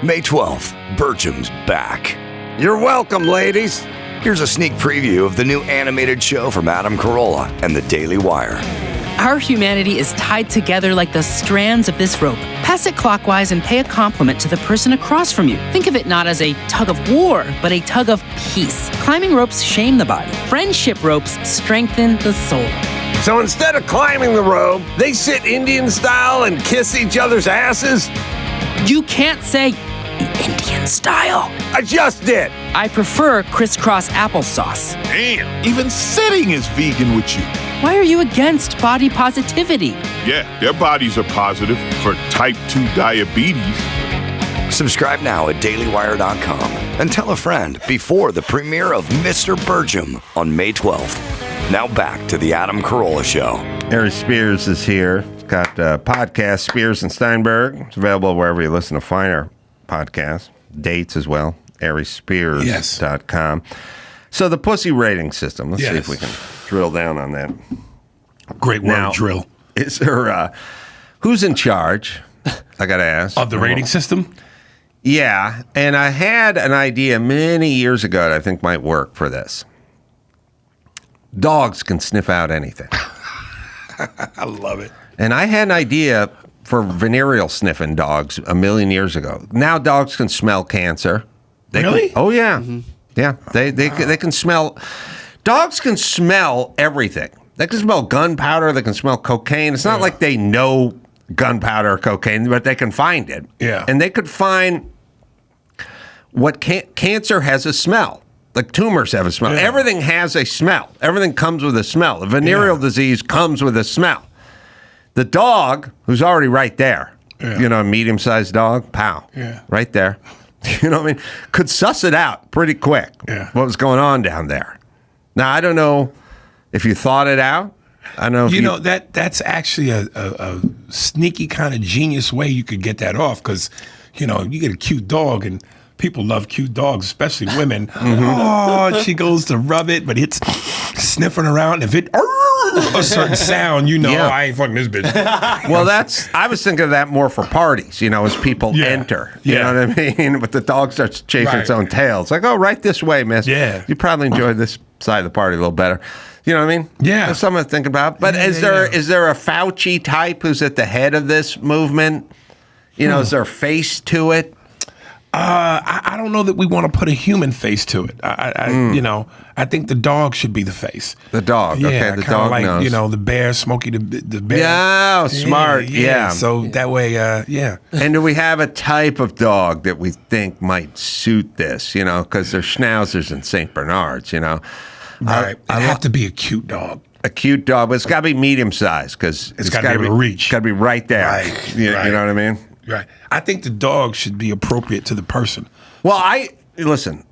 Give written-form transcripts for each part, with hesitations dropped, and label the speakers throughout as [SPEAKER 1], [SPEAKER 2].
[SPEAKER 1] May 12th, Bertram's back. You're welcome, ladies. Here's a sneak preview of the new animated show from Adam Carolla and the Daily Wire.
[SPEAKER 2] Our humanity is tied together like the strands of this rope. Pass it clockwise and pay a compliment to the person across from you. Think of it not as a tug of war, but a tug of peace. Climbing ropes shame the body. Friendship ropes strengthen the soul.
[SPEAKER 3] So instead of climbing the rope, they sit Indian style and kiss each other's asses?
[SPEAKER 2] You can't say Indian style.
[SPEAKER 3] I just did.
[SPEAKER 2] I prefer crisscross applesauce.
[SPEAKER 4] Damn, even sitting is vegan with you.
[SPEAKER 2] Why are you against body positivity?
[SPEAKER 4] Yeah, their bodies are positive for type 2 diabetes.
[SPEAKER 1] Subscribe now at dailywire.com and tell a friend before the premiere of Mr. Bertram on May 12th. Now back to the Adam Carolla Show.
[SPEAKER 3] Ari Spears is here. Got a podcast, Spears and Steinberg. It's available wherever you listen to finer podcasts. Dates as well. AriSpears.com. So the pussy rating system. Let's see if we can drill down on that.
[SPEAKER 5] Great word, now, drill.
[SPEAKER 3] Is there, who's in charge? I got to ask.
[SPEAKER 5] Of the rating system?
[SPEAKER 3] Yeah. And I had an idea many years ago that I think might work for this. Dogs can sniff out anything.
[SPEAKER 5] I love it.
[SPEAKER 3] And I had an idea for venereal sniffing dogs a million years ago. Now dogs can smell cancer.
[SPEAKER 5] Really?
[SPEAKER 3] Oh, yeah. Mm-hmm. Yeah. They can smell. Dogs can smell everything. They can smell gunpowder. They can smell cocaine. It's not like they know gunpowder or cocaine, but they can find it.
[SPEAKER 5] Yeah.
[SPEAKER 3] And they could find what cancer has a smell. Like tumors have a smell. Yeah. Everything has a smell. Everything comes with a smell. A venereal disease comes with a smell. The dog, who's already right there, you know, a medium-sized dog, pow, right there, you know what I mean, could suss it out pretty quick, what was going on down there. Now, I don't know if you thought it out. I don't know if
[SPEAKER 5] you know, that's actually a sneaky kind of genius way you could get that off because, you know, you get a cute dog and people love cute dogs, especially women. Oh, she goes to rub it, but it's sniffing around. If it a certain sound, you know, I ain't fucking this bitch.
[SPEAKER 3] Well, I was thinking of that more for parties, you know, as people enter. You know what I mean? But the dog starts chasing its own tail. It's like, oh, right this way, miss.
[SPEAKER 5] Yeah.
[SPEAKER 3] You probably enjoy this side of the party a little better. You know what I mean?
[SPEAKER 5] Yeah.
[SPEAKER 3] There's something to think about. But is there a Fauci type who's at the head of this movement? You know, is there a face to it?
[SPEAKER 5] I don't know that we want to put a human face to it. You know, I think the dog should be the face.
[SPEAKER 3] The dog, okay, the dog
[SPEAKER 5] like,
[SPEAKER 3] knows.
[SPEAKER 5] You know, the bear, Smokey the bear.
[SPEAKER 3] Yeah, smart, yeah.
[SPEAKER 5] So that way,
[SPEAKER 3] And do we have a type of dog that we think might suit this, you know, because they're schnauzers and St. Bernards, you know?
[SPEAKER 5] Right. I have to be a cute dog.
[SPEAKER 3] A cute dog, but it's got to be medium-sized because
[SPEAKER 5] it's got to be able to reach.
[SPEAKER 3] It's got to be right there.
[SPEAKER 5] Right.
[SPEAKER 3] You know what I mean?
[SPEAKER 5] Right. I think the dog should be appropriate to the person.
[SPEAKER 3] Well, listen,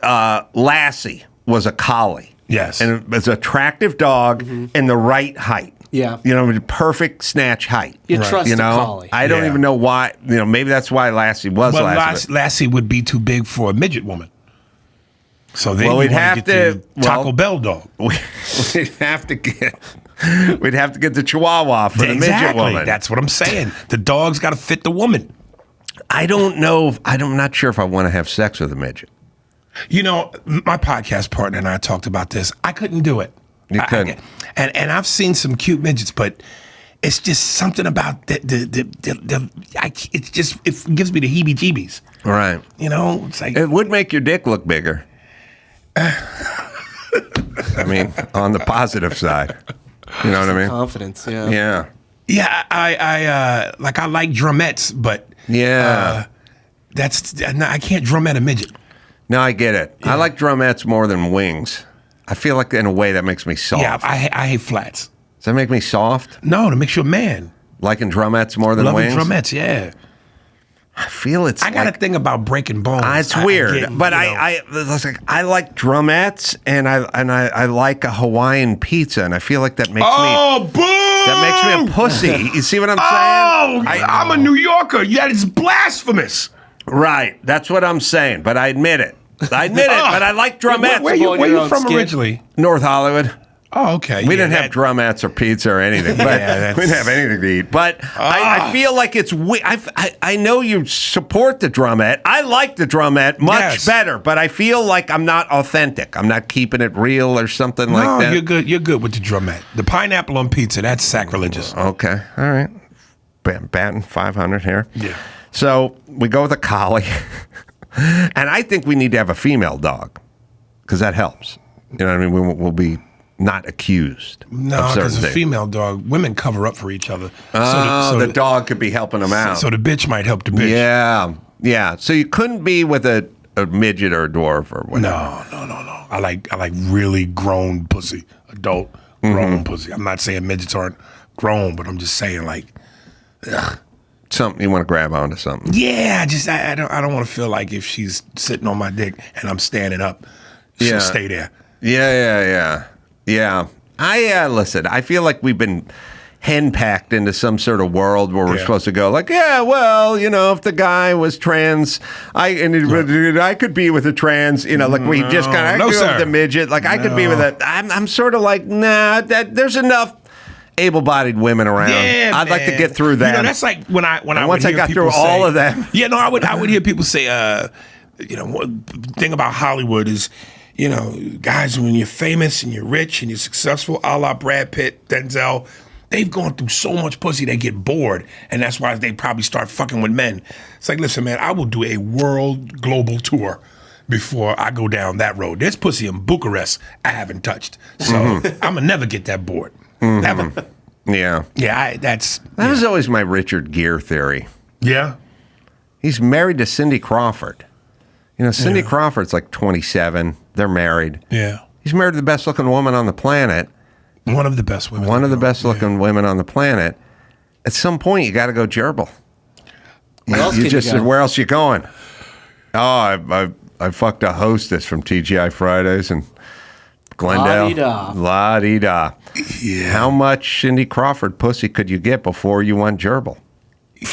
[SPEAKER 3] Lassie was a collie.
[SPEAKER 5] Yes.
[SPEAKER 3] And it was an attractive dog in the right height.
[SPEAKER 6] Yeah.
[SPEAKER 3] You know, perfect snatch height.
[SPEAKER 6] You trust a collie.
[SPEAKER 3] I don't even know why. You know, maybe that's why Lassie was Lassie.
[SPEAKER 5] Lassie would be too big for a midget woman. So then
[SPEAKER 3] we'd have to
[SPEAKER 5] get the Taco Bell dog.
[SPEAKER 3] We'd have to get the Chihuahua for the midget woman.
[SPEAKER 5] That's what I'm saying. The dog's got to fit the woman.
[SPEAKER 3] I don't know. I'm not sure if I want to have sex with a midget.
[SPEAKER 5] You know, my podcast partner and I talked about this. I couldn't do it.
[SPEAKER 3] You couldn't.
[SPEAKER 5] And I've seen some cute midgets, but it's just something about it gives me the heebie-jeebies.
[SPEAKER 3] Right.
[SPEAKER 5] You know, it's like
[SPEAKER 3] it would make your dick look bigger. I mean, on the positive side. You know what I mean?
[SPEAKER 6] Confidence, yeah.
[SPEAKER 3] Yeah.
[SPEAKER 5] Yeah, I like drumettes, but I can't drumette a midget.
[SPEAKER 3] No, I get it. Yeah. I like drumettes more than wings. I feel like in a way that makes me soft.
[SPEAKER 5] Yeah, I hate flats.
[SPEAKER 3] Does that make me soft?
[SPEAKER 5] No, it makes you a man.
[SPEAKER 3] Liking drumettes more than wings?
[SPEAKER 5] Loving drumettes, yeah.
[SPEAKER 3] I feel it's.
[SPEAKER 5] I got a thing about breaking bones.
[SPEAKER 3] It's weird, but I like drumettes and I like a Hawaiian pizza, and I feel like that makes me a pussy. You see what I'm saying?
[SPEAKER 5] I'm a New Yorker. That is blasphemous.
[SPEAKER 3] Right, that's what I'm saying. But I admit it. But I like drumettes.
[SPEAKER 5] Where you from originally?
[SPEAKER 3] North Hollywood.
[SPEAKER 5] Oh, okay.
[SPEAKER 3] We didn't have drumettes or pizza or anything, but we didn't have anything to eat. But I feel like it's I know you support the drumette. I like the drumette much better, but I feel like I'm not authentic. I'm not keeping it real or something like that.
[SPEAKER 5] No, you're good. You're good with the drumette. The pineapple on pizza, that's sacrilegious.
[SPEAKER 3] Okay. All right. Batting 500 here.
[SPEAKER 5] Yeah.
[SPEAKER 3] So we go with a collie. And I think we need to have a female dog because that helps. You know what I mean? We'll be not accused.
[SPEAKER 5] No, because a female dog, women cover up for each other.
[SPEAKER 3] So the dog could be helping them out.
[SPEAKER 5] So the bitch might help the bitch.
[SPEAKER 3] Yeah. So you couldn't be with a midget or a dwarf or whatever.
[SPEAKER 5] No. I like really grown pussy, adult grown pussy. I'm not saying midgets aren't grown, but I'm just saying like, ugh.
[SPEAKER 3] Something you want to grab onto something.
[SPEAKER 5] Yeah, I don't want to feel like if she's sitting on my dick and I'm standing up, she'll stay there.
[SPEAKER 3] Yeah. Listen, I feel like we've been henpacked into some sort of world where we're supposed to go like, if the guy was trans, I could be with a trans, like we just kind of with a midget, like I could be with a. I'm sort of like, nah, there's enough able-bodied women around. Yeah, I'd like to get through that.
[SPEAKER 5] That's like when I
[SPEAKER 3] once I got through all of them.
[SPEAKER 5] Yeah, no, I would hear people say, one thing about Hollywood is, guys, when you're famous and you're rich and you're successful, a la Brad Pitt, Denzel, they've gone through so much pussy they get bored, and that's why they probably start fucking with men. It's like, listen, man, I will do a world global tour before I go down that road. There's pussy in Bucharest I haven't touched, so I'm gonna never get that bored. Never.
[SPEAKER 3] Yeah.
[SPEAKER 5] Yeah,
[SPEAKER 3] that was always my Richard Gere theory.
[SPEAKER 5] Yeah.
[SPEAKER 3] He's married to Cindy Crawford. Cindy Crawford's like 27. They're married.
[SPEAKER 5] Yeah.
[SPEAKER 3] He's married to the best looking woman on the planet.
[SPEAKER 5] One of the best women.
[SPEAKER 3] One of the best looking women on the planet. At some point, you got to go gerbil. Where else you going? Oh, I fucked a hostess from TGI Fridays and Glendale. La-dee-da.
[SPEAKER 5] Yeah.
[SPEAKER 3] How much Cindy Crawford pussy could you get before you went gerbil?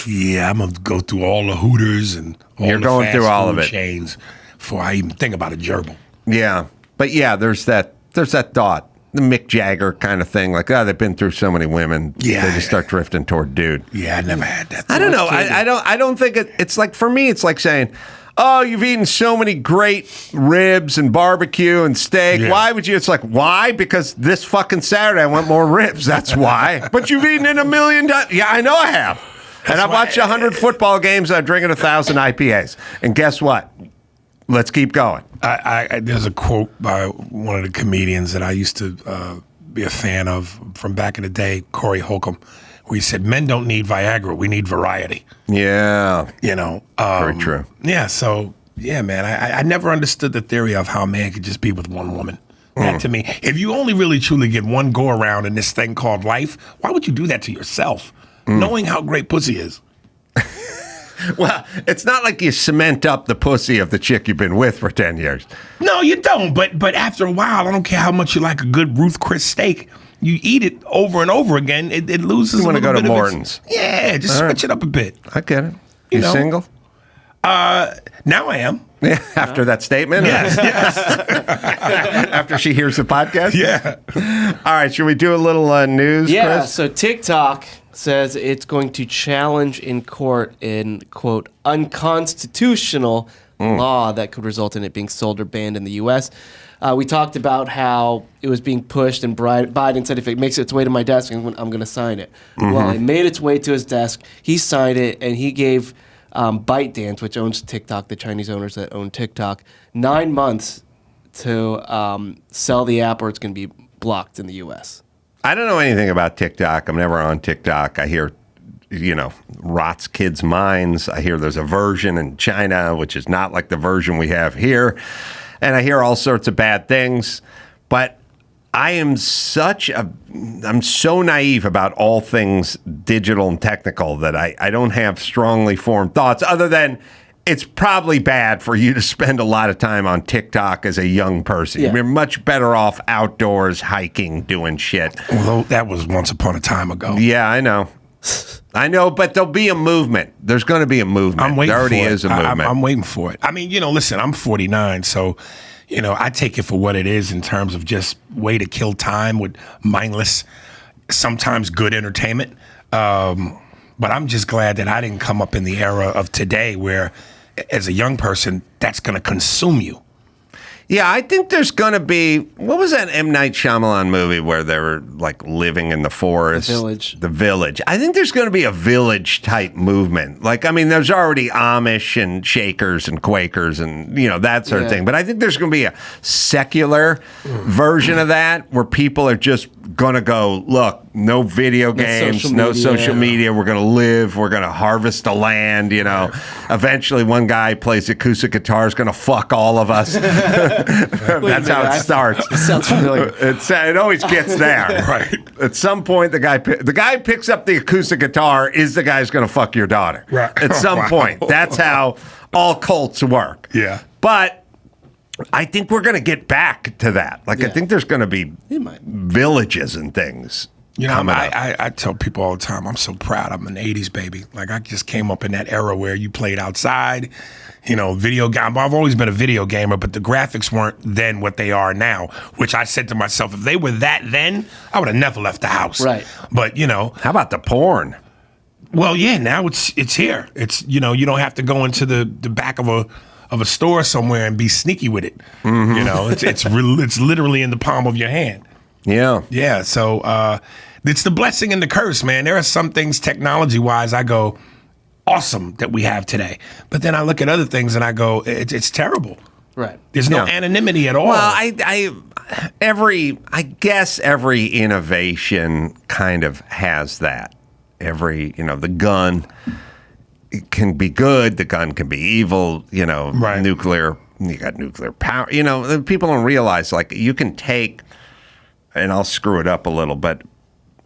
[SPEAKER 5] Yeah, I'm going to go through all the Hooters and all
[SPEAKER 3] You're
[SPEAKER 5] the
[SPEAKER 3] going
[SPEAKER 5] fast
[SPEAKER 3] through all
[SPEAKER 5] food
[SPEAKER 3] of it.
[SPEAKER 5] chains before I even think about a gerbil.
[SPEAKER 3] Yeah. But yeah, there's that thought. The Mick Jagger kind of thing. Like, they've been through so many women.
[SPEAKER 5] Yeah.
[SPEAKER 3] They just start drifting toward dude.
[SPEAKER 5] Yeah, I never had that.
[SPEAKER 3] I don't know. I don't think it's like, for me, it's like saying, oh, you've eaten so many great ribs and barbecue and steak.
[SPEAKER 5] Yeah.
[SPEAKER 3] Why would you? It's like, why? Because this fucking Saturday I want more ribs. That's why. But you've eaten it 1,000,000 times. Yeah, I know I have. And I've watched 100 football games and I'm drinking 1,000 IPAs. And guess what? Let's keep going.
[SPEAKER 5] There's a quote by one of the comedians that I used to be a fan of from back in the day, Corey Holcomb, where he said, men don't need Viagra, we need variety.
[SPEAKER 3] Yeah.
[SPEAKER 5] Very
[SPEAKER 3] true.
[SPEAKER 5] Yeah, so, yeah, man, I never understood the theory of how a man could just be with one woman. That to me, if you only really truly get one go around in this thing called life, why would you do that to yourself, knowing how great pussy is?
[SPEAKER 3] Well, it's not like you cement up the pussy of the chick you've been with for 10 years.
[SPEAKER 5] No, you don't. But after a while, I don't care how much you like a good Ruth Chris steak. You eat it over and over again, it loses.
[SPEAKER 3] You want to go to Morton's?
[SPEAKER 5] Yeah, just switch it up a bit.
[SPEAKER 3] I get it. You single?
[SPEAKER 5] Now I am.
[SPEAKER 3] Yeah, after that statement?
[SPEAKER 5] Yes.
[SPEAKER 3] After she hears the podcast?
[SPEAKER 5] Yeah.
[SPEAKER 3] All right, should we do a little news,
[SPEAKER 6] Yeah,
[SPEAKER 3] Chris?
[SPEAKER 6] so TikTok says it's going to challenge in court in, quote, unconstitutional law that could result in it being sold or banned in the U.S. We talked about how it was being pushed, and Biden said if it makes its way to my desk, I'm going to sign it. Well, it made its way to his desk. He signed it, and he gave ByteDance, which owns TikTok, the Chinese owners that own TikTok, 9 months to sell the app, or it's going to be blocked in the U.S.
[SPEAKER 3] I don't know anything about TikTok. I'm never on TikTok. I hear, rots kids' minds. I hear there's a version in China, which is not like the version we have here. And I hear all sorts of bad things. But I'm so naive about all things digital and technical that I don't have strongly formed thoughts other than it's probably bad for you to spend a lot of time on TikTok as a young person.
[SPEAKER 6] Yeah.
[SPEAKER 3] You're much better off outdoors, hiking, doing shit.
[SPEAKER 5] Although that was once upon a time ago.
[SPEAKER 3] Yeah, I know. But there'll be a movement. There's going to be a movement.
[SPEAKER 5] I'm waiting
[SPEAKER 3] there already
[SPEAKER 5] for it.
[SPEAKER 3] is a movement.
[SPEAKER 5] I'm waiting for it. I mean, listen, I'm 49, so, I take it for what it is in terms of just way to kill time with mindless, sometimes good entertainment. But I'm just glad that I didn't come up in the era of today where, as a young person, that's going to consume you.
[SPEAKER 3] Yeah, I think there's going to be, what was that M. Night Shyamalan movie where they were like living in the forest?
[SPEAKER 6] The Village.
[SPEAKER 3] The Village. I think there's going to be a Village type movement. Like, I mean, there's already Amish and Shakers and Quakers and, that sort of thing. But I think there's going to be a secular version of that where people are just going to go, look, no video games, no social media. We're going to live. We're going to harvest the land, Eventually, one guy plays acoustic guitar is going to fuck all of us. That's how it starts.
[SPEAKER 6] It sounds familiar.
[SPEAKER 3] It always gets there.
[SPEAKER 5] Right.
[SPEAKER 3] At some point, the guy picks up the acoustic guitar is the guy who's going to fuck your daughter.
[SPEAKER 5] Right.
[SPEAKER 3] At some point. That's how all cults work.
[SPEAKER 5] Yeah.
[SPEAKER 3] But I think we're going to get back to that. Like, I think there's going to be villages and things.
[SPEAKER 5] I tell people all the time, I'm so proud. I'm an 80s baby. Like, I just came up in that era where you played outside, video game. I've always been a video gamer, but the graphics weren't then what they are now, which I said to myself, if they were that then, I would have never left the house.
[SPEAKER 6] Right.
[SPEAKER 5] But,
[SPEAKER 3] How about the porn?
[SPEAKER 5] Well, yeah, now it's here. It's, you don't have to go into the back of a store somewhere and be sneaky with it. Mm-hmm. It's literally in the palm of your hand.
[SPEAKER 3] Yeah.
[SPEAKER 5] Yeah, so it's the blessing and the curse, man. There are some things technology-wise I go, awesome that we have today. But then I look at other things and I go, it's terrible.
[SPEAKER 6] Right.
[SPEAKER 5] There's no anonymity at all.
[SPEAKER 3] Well, I guess every innovation kind of has that. The gun, it can be good, the gun can be evil,
[SPEAKER 5] Right.
[SPEAKER 3] Nuclear, you got nuclear power. People don't realize, like, you can take, and I'll screw it up a little, but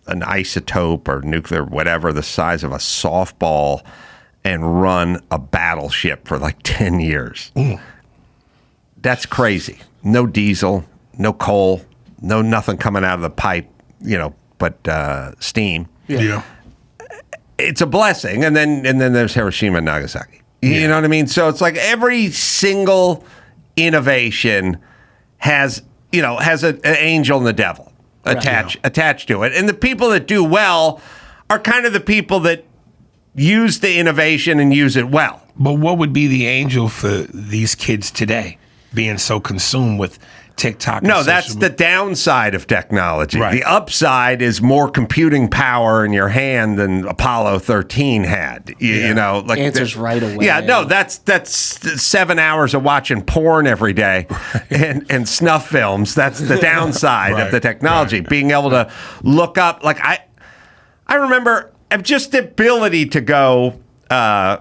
[SPEAKER 3] an isotope or nuclear, whatever, the size of a softball, and run a battleship for like 10 years. That's crazy. No diesel, no coal, no nothing coming out of the pipe, but steam.
[SPEAKER 5] Yeah.
[SPEAKER 3] It's a blessing. And then there's Hiroshima and Nagasaki. You know what I mean? So it's like every single innovation has an angel and the devil attached to it. And the people that do well are kind of the people that use the innovation and use it well.
[SPEAKER 5] But what would be the angel for these kids today, being so consumed with TikTok?
[SPEAKER 3] No, that's the downside of technology.
[SPEAKER 5] Right.
[SPEAKER 3] The upside is more computing power in your hand than Apollo 13 had. Like
[SPEAKER 6] answers right away.
[SPEAKER 3] Yeah, no, that's 7 hours of watching porn every day and snuff films. That's the downside of the technology.
[SPEAKER 5] Right.
[SPEAKER 3] Being able to look up, like I remember just the ability to go. I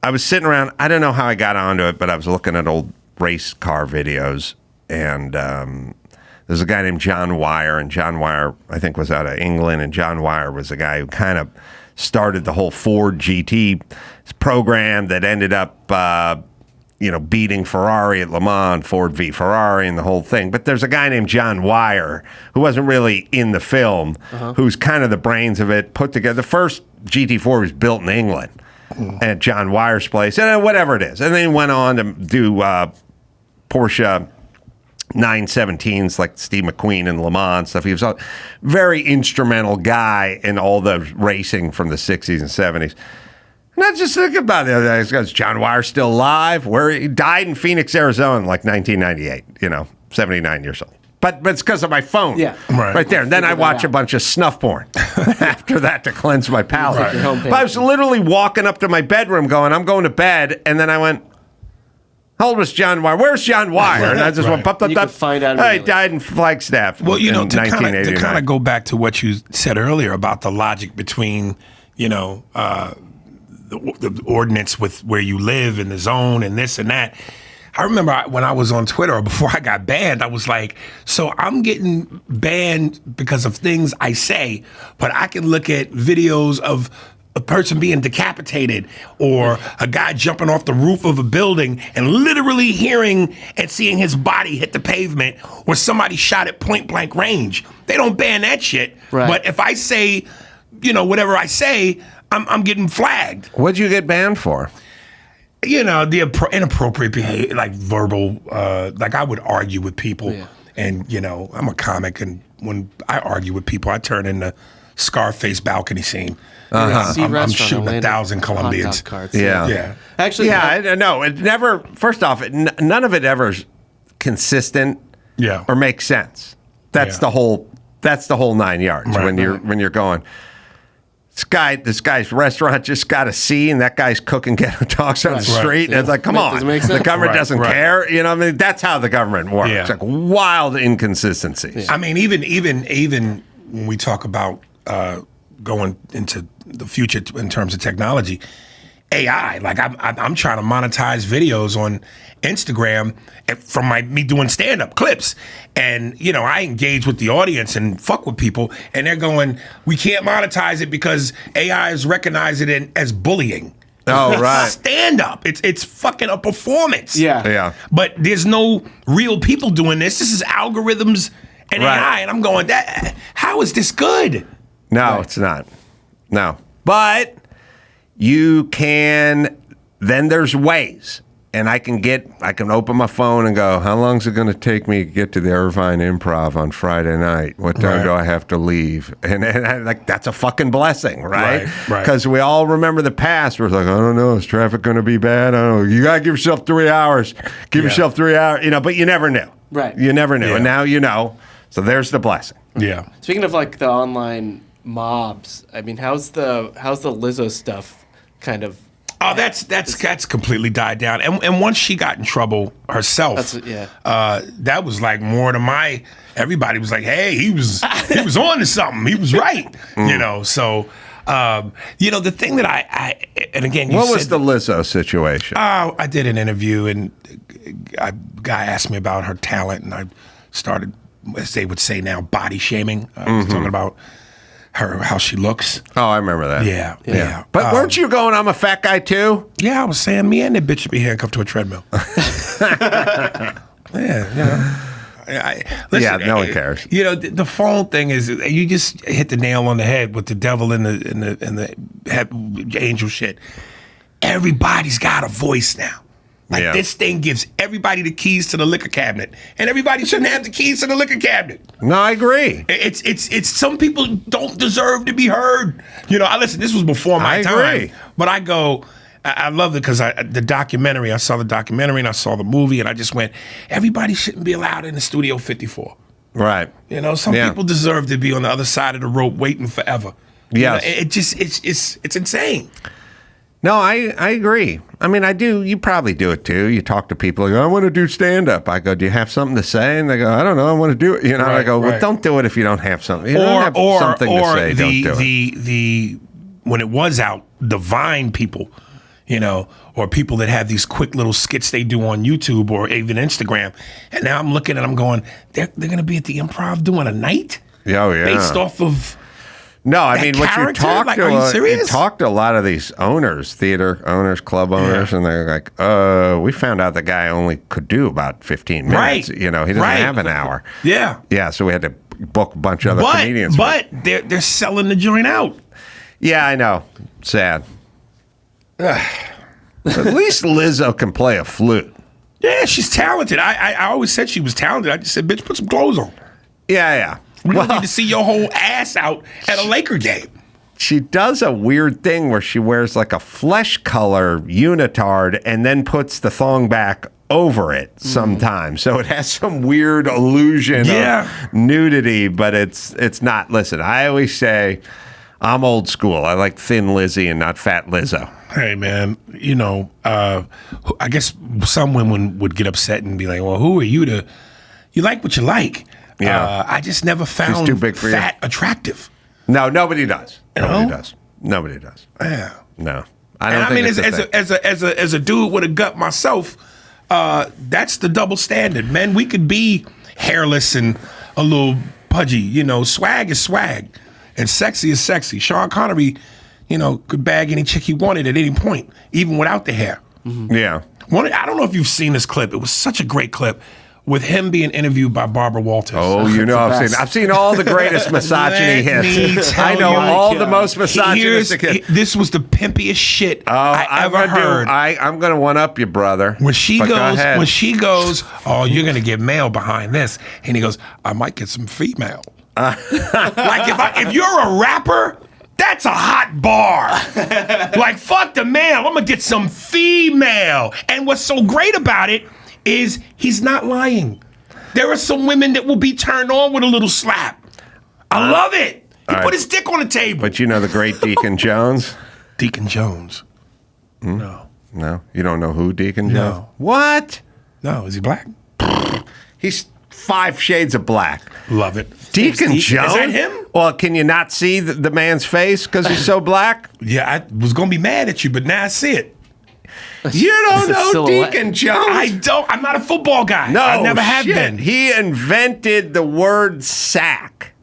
[SPEAKER 3] was sitting around. I don't know how I got onto it, but I was looking at old race car videos. And there's a guy named John Wire, and John Wire, I think, was out of England, and John Wire was the guy who kind of started the whole Ford GT program that ended up, beating Ferrari at Le Mans, Ford v. Ferrari, and the whole thing. But there's a guy named John Wire who wasn't really in the film, who's kind of the brains of it, put together. The first GT4 was built in England at John Wire's place, and whatever it is. And then he went on to do Porsche 917s like Steve McQueen and Le Mans stuff. He was a very instrumental guy in all the racing from the 60s and 70s. And I just think about it. Is John Wire still alive? Where he died in Phoenix, Arizona in like 1998, 79 years old. But it's because of my phone.
[SPEAKER 6] Yeah.
[SPEAKER 3] Right there. And then I watch a bunch of snuff porn after that to cleanse my palate.
[SPEAKER 6] Right.
[SPEAKER 3] But I was literally walking up to my bedroom going, I'm going to bed. And then I went, how old was John Wire? Where's John Wire? And I just went,
[SPEAKER 6] You could find out
[SPEAKER 3] He
[SPEAKER 6] immediately.
[SPEAKER 3] died in Flagstaff.
[SPEAKER 5] Well,
[SPEAKER 3] in
[SPEAKER 5] to
[SPEAKER 3] 1989.
[SPEAKER 5] kind of go back to what you said earlier about the logic between, the ordinance with where you live and the zone and this and that. I remember when I was on Twitter, or before I got banned, I was like, so I'm getting banned because of things I say, but I can look at videos of a person being decapitated or a guy jumping off the roof of a building and literally hearing and seeing his body hit the pavement, or somebody shot at point blank range. They don't ban that shit.
[SPEAKER 6] Right.
[SPEAKER 5] But if I say, whatever I say, I'm getting flagged.
[SPEAKER 3] What'd you get banned for?
[SPEAKER 5] the inappropriate behavior, like verbal, like I would argue with people.
[SPEAKER 6] Yeah.
[SPEAKER 5] And, I'm a comic, and when I argue with people, I turn into Scarface balcony scene. I'm shooting 1,000 Colombians.
[SPEAKER 3] Yeah.
[SPEAKER 6] Actually,
[SPEAKER 3] no, it never, first off, none of it ever is consistent or makes sense. That's the whole 9 yards when you're going, this guy's restaurant just got a C, and that guy's cooking ghetto dogs on the street. And it's like, come on, the government doesn't care. That's how the government works.
[SPEAKER 5] Yeah.
[SPEAKER 3] It's like wild inconsistencies.
[SPEAKER 5] I mean, even when we talk about going into the future in terms of technology, AI. Like I'm trying to monetize videos on Instagram from me doing stand-up clips, and I engage with the audience and fuck with people, and they're going, we can't monetize it because AI is recognizing it as bullying.
[SPEAKER 3] Oh, right.
[SPEAKER 5] Stand-up. It's fucking a performance.
[SPEAKER 3] Yeah.
[SPEAKER 5] But there's no real people doing this. This is algorithms and AI, and I'm going, how is this good?
[SPEAKER 3] No, it's not. No. But you can, then there's ways. And I can open my phone and go, how long is it going to take me to get to the Irvine Improv on Friday night? What time do I have to leave? And that's a fucking blessing, right? Because we all remember the past. We're like, I don't know, is traffic going to be bad? I don't know. You got to give yourself 3 hours. Give yourself 3 hours, but you never knew.
[SPEAKER 6] Right.
[SPEAKER 3] You never knew. And now you know. So there's the blessing.
[SPEAKER 5] Yeah.
[SPEAKER 6] Speaking of like the online mobs, I mean, how's the Lizzo stuff kind of?
[SPEAKER 5] Oh, that's completely died down. And once she got in trouble herself, that was like more to my. Everybody was like, "Hey, he was on to something. He was right." So the thing that I and again,
[SPEAKER 3] what was the Lizzo situation?
[SPEAKER 5] I did an interview, and a guy asked me about her talent, and I started, as they would say now, body shaming. I was talking about her, how she looks.
[SPEAKER 3] Oh, I remember that.
[SPEAKER 5] Yeah.
[SPEAKER 3] But weren't you going, I'm a fat guy too?
[SPEAKER 5] Yeah, I was saying, me and that bitch should be handcuffed to a treadmill. Listen,
[SPEAKER 3] no one cares.
[SPEAKER 5] The phone thing is, you just hit the nail on the head with the devil and the angel shit. Everybody's got a voice now. This thing gives everybody the keys to the liquor cabinet, and everybody shouldn't have the keys to the liquor cabinet.
[SPEAKER 3] No, I agree.
[SPEAKER 5] It's some people don't deserve to be heard. Listen, this was before my time, but I go, I love it because I saw the documentary and I saw the movie, and I just went, everybody shouldn't be allowed in the Studio 54.
[SPEAKER 3] Right.
[SPEAKER 5] Some people deserve to be on the other side of the rope waiting forever.
[SPEAKER 3] Yes.
[SPEAKER 5] It's insane.
[SPEAKER 3] No, I agree. I mean, I do. You probably do it too. You talk to people, I want to do stand-up. I go, do you have something to say? And they go, I don't know, I want to do it. I go, well, don't do it if you don't have something. You don't have something to say, don't do it.
[SPEAKER 5] When it was out, the Vine people, or people that have these quick little skits they do on YouTube or even Instagram. And now I'm looking and I'm going, they're going to be at the Improv doing a night?
[SPEAKER 3] Oh, yeah.
[SPEAKER 5] Based off of...
[SPEAKER 3] No, I mean, what you talk to,
[SPEAKER 5] are you serious?
[SPEAKER 3] You talk to a lot of these owners, theater owners, club owners, and they're like, we found out the guy only could do about 15 minutes.
[SPEAKER 5] Right.
[SPEAKER 3] He doesn't have an hour.
[SPEAKER 5] Yeah.
[SPEAKER 3] Yeah, so we had to book a bunch of other comedians.
[SPEAKER 5] But they're selling the joint out.
[SPEAKER 3] Yeah, I know. Sad. At least Lizzo can play a flute.
[SPEAKER 5] Yeah, she's talented. I always said she was talented. I just said, bitch, put some clothes on.
[SPEAKER 3] Yeah.
[SPEAKER 5] We don't need to see your whole ass out at a Laker game.
[SPEAKER 3] She does a weird thing where she wears like a flesh color unitard and then puts the thong back over it sometimes. So it has some weird illusion of nudity, but it's not. Listen, I always say I'm old school. I like thin Lizzie and not fat Lizzo.
[SPEAKER 5] Hey, man, I guess some women would get upset and be like, well, who are you to... You like what you like.
[SPEAKER 3] Yeah.
[SPEAKER 5] I just never found
[SPEAKER 3] too big for
[SPEAKER 5] fat attractive.
[SPEAKER 3] No, nobody does.
[SPEAKER 5] Nobody
[SPEAKER 3] does. Nobody does.
[SPEAKER 5] Yeah.
[SPEAKER 3] No. I don't think
[SPEAKER 5] as a dude with a gut myself, that's the double standard, man. We could be hairless and a little pudgy. Swag is swag, and sexy is sexy. Sean Connery, could bag any chick he wanted at any point, even without the hair.
[SPEAKER 3] Mm-hmm. Yeah.
[SPEAKER 5] I don't know if you've seen this clip. It was such a great clip with him being interviewed by Barbara Walters.
[SPEAKER 3] Oh, you know, I've seen all the greatest misogyny
[SPEAKER 5] Let me
[SPEAKER 3] hits.
[SPEAKER 5] tell
[SPEAKER 3] I know
[SPEAKER 5] you,
[SPEAKER 3] all the most misogynistic hits.
[SPEAKER 5] This was the pimpiest shit I ever heard.
[SPEAKER 3] I'm going to one up you, brother.
[SPEAKER 5] When she goes, oh, you're gonna get male behind this, and he goes, I might get some female. Like if you're a rapper, that's a hot bar. Like fuck the male, I'm gonna get some female. And what's so great about it is he's not lying. There are some women that will be turned on with a little slap. I love it. He put his dick on the table.
[SPEAKER 3] But you know the great Deacon Jones?
[SPEAKER 5] Deacon Jones. No.
[SPEAKER 3] No, you don't know who Deacon Jones?
[SPEAKER 5] No.
[SPEAKER 3] What?
[SPEAKER 5] No, is he black?
[SPEAKER 3] He's 5 shades of black.
[SPEAKER 5] Love it.
[SPEAKER 3] Deacon Jones?
[SPEAKER 5] Is that him?
[SPEAKER 3] Well, can you not see the man's face because he's so black?
[SPEAKER 5] Yeah, I was gonna be mad at you, but now I see it.
[SPEAKER 3] You don't
[SPEAKER 6] It's a
[SPEAKER 3] know
[SPEAKER 6] silhouette.
[SPEAKER 3] Deacon Jones?
[SPEAKER 5] I don't. I'm not a football guy.
[SPEAKER 3] No,
[SPEAKER 5] I never have
[SPEAKER 3] shit.
[SPEAKER 5] been.
[SPEAKER 3] He invented the word sack.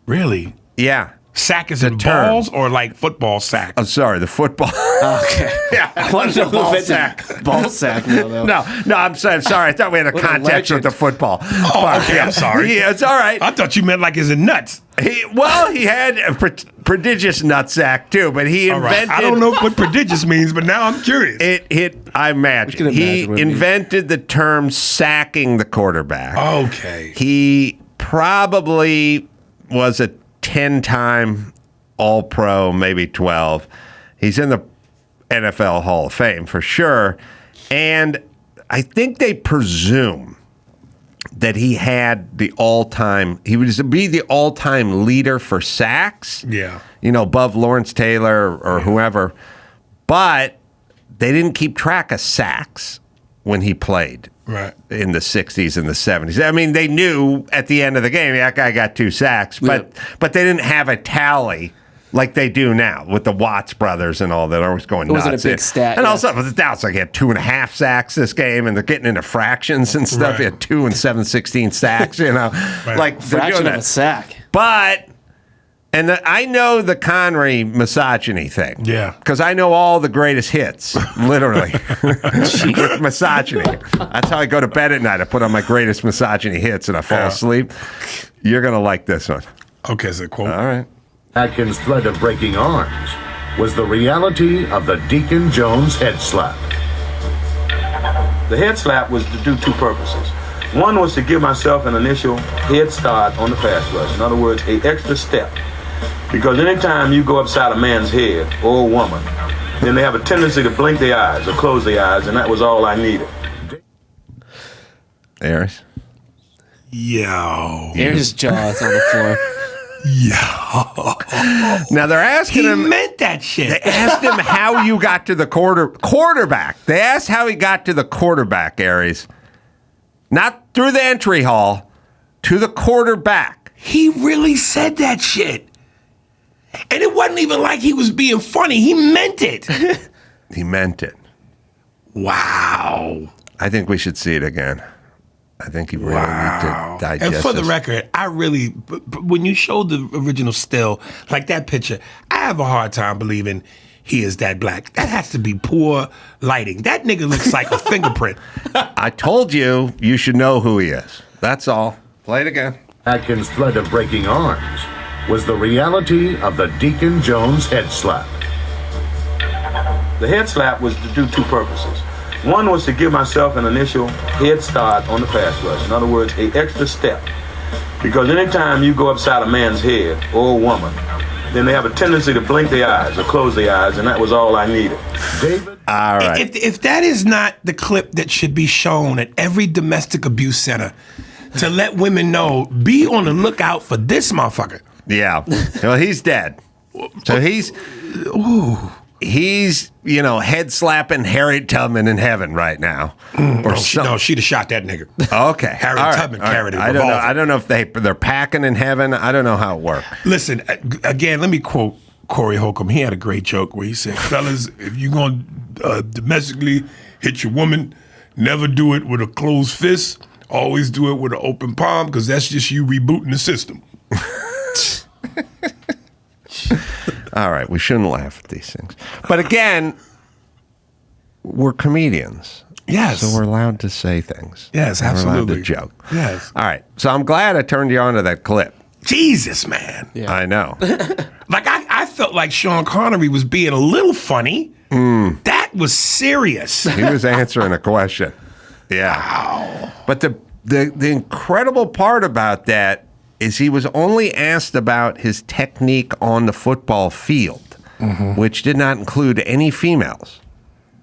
[SPEAKER 5] Really?
[SPEAKER 3] Yeah.
[SPEAKER 5] Sack is in
[SPEAKER 3] term.
[SPEAKER 5] balls or like football sack?
[SPEAKER 3] I'm sorry, the football.
[SPEAKER 6] Okay.
[SPEAKER 3] Yeah,
[SPEAKER 6] I want to know
[SPEAKER 3] ball
[SPEAKER 6] who invented
[SPEAKER 3] sack.
[SPEAKER 6] ball sack. No.
[SPEAKER 3] No, I'm sorry. I thought we had a
[SPEAKER 6] What a
[SPEAKER 3] context with
[SPEAKER 6] legend.
[SPEAKER 3] the football.
[SPEAKER 5] Oh, okay, I'm sorry.
[SPEAKER 3] Yeah, it's all right.
[SPEAKER 5] I thought you meant like is it nuts?
[SPEAKER 3] He had a prodigious nutsack too, but he
[SPEAKER 5] All right.
[SPEAKER 3] invented.
[SPEAKER 5] I don't know what prodigious means, but now I'm curious.
[SPEAKER 3] I imagine.
[SPEAKER 6] We can
[SPEAKER 3] He
[SPEAKER 6] imagine what it means.
[SPEAKER 3] invented the term sacking the quarterback.
[SPEAKER 5] Okay.
[SPEAKER 3] He probably was a 10-time All-Pro, maybe 12. He's in the NFL Hall of Fame for sure. And I think they presume that he had the all-time, he would be the all-time leader for sacks.
[SPEAKER 5] Yeah.
[SPEAKER 3] You know, above Lawrence Taylor or whoever. But they didn't keep track of sacks when he played.
[SPEAKER 5] Right.
[SPEAKER 3] In the 60s and the 70s. I mean, they knew at the end of the game, that guy got 2 sacks, but they didn't have a tally like they do now with the Watts brothers and all that are always going nuts.
[SPEAKER 6] It wasn't a big stat,
[SPEAKER 3] And
[SPEAKER 6] yeah.
[SPEAKER 3] also, now it's like he had 2.5 sacks this game, and they're getting into fractions and stuff.
[SPEAKER 5] Right.
[SPEAKER 3] He had 2 and 7/16 sacks, you know. Like, they're
[SPEAKER 6] Fraction
[SPEAKER 3] doing
[SPEAKER 6] of a
[SPEAKER 3] that.
[SPEAKER 6] sack.
[SPEAKER 3] But, I know the Connery misogyny thing.
[SPEAKER 5] Yeah.
[SPEAKER 3] Because I know all the greatest hits, literally, with misogyny. That's how I go to bed at night. I put on my greatest misogyny hits and I fall asleep. You're going to like this one.
[SPEAKER 5] Okay, so quote.
[SPEAKER 3] All right.
[SPEAKER 7] Atkins' threat of breaking arms was the reality of the Deacon Jones head slap.
[SPEAKER 8] The head slap was to do 2 purposes. One was to give myself an initial head start on the pass rush. In other words, an extra step. Because anytime you go upside a man's head or a woman, then they have a tendency to blink their eyes or close their eyes, and that was all I needed.
[SPEAKER 3] Aries.
[SPEAKER 5] Yo.
[SPEAKER 6] Here's jaws on the floor.
[SPEAKER 5] Yo.
[SPEAKER 3] Now they're asking
[SPEAKER 5] He
[SPEAKER 3] him.
[SPEAKER 5] meant that shit.
[SPEAKER 3] They asked him how you got to the quarterback. They asked how he got to the quarterback, Aries. Not through the entry hall, to the quarterback.
[SPEAKER 5] He really said that shit. And it wasn't even like he was being funny. He meant it.
[SPEAKER 3] He meant it.
[SPEAKER 5] Wow.
[SPEAKER 3] I think we should see it again. I think you really need to digest
[SPEAKER 5] And for the
[SPEAKER 3] this.
[SPEAKER 5] record, I really, when you showed the original still, like that picture, I have a hard time believing he is that black. That has to be poor lighting. That nigga looks like a fingerprint.
[SPEAKER 3] I told you should know who he is. That's all. Play it again.
[SPEAKER 7] Atkins' threat of breaking arms was the reality of the Deacon Jones head slap.
[SPEAKER 8] The head slap was to do 2 purposes. One was to give myself an initial head start on the pass rush. In other words, an extra step. Because anytime you go upside a man's head or a woman, then they have a tendency to blink their eyes or close their eyes, and that was all I needed.
[SPEAKER 7] David
[SPEAKER 3] All right.
[SPEAKER 5] If that is not the clip that should be shown at every domestic abuse center to let women know, be on the lookout for this motherfucker.
[SPEAKER 3] Yeah. Well, he's dead. So he's head slapping Harriet Tubman in heaven right now. Or
[SPEAKER 5] No, she'd have shot that nigga.
[SPEAKER 3] Okay.
[SPEAKER 5] Harriet
[SPEAKER 3] All right.
[SPEAKER 5] Tubman
[SPEAKER 3] All right.
[SPEAKER 5] carried a
[SPEAKER 3] I don't know.
[SPEAKER 5] revolver.
[SPEAKER 3] I don't know if they're packing in heaven. I don't know how it works.
[SPEAKER 5] Listen, again, let me quote Corey Holcomb. He had a great joke where he said, fellas, if you're going to domestically hit your woman, never do it with a closed fist. Always do it with an open palm, because that's just you rebooting the system.
[SPEAKER 3] All right, we shouldn't laugh at these things. But again, we're comedians.
[SPEAKER 5] Yes.
[SPEAKER 3] So we're allowed to say things.
[SPEAKER 5] Yes,
[SPEAKER 3] We're allowed to
[SPEAKER 5] absolutely.
[SPEAKER 3] joke.
[SPEAKER 5] Yes.
[SPEAKER 3] All right. So I'm glad I turned you on to that clip.
[SPEAKER 5] Jesus, man.
[SPEAKER 6] Yeah.
[SPEAKER 3] I know.
[SPEAKER 5] Like, I felt like Sean Connery was being a little funny. That was serious.
[SPEAKER 3] He was answering a question. Yeah.
[SPEAKER 5] Wow.
[SPEAKER 3] But the incredible part about that is he was only asked about his technique on the football field, which did not include any females.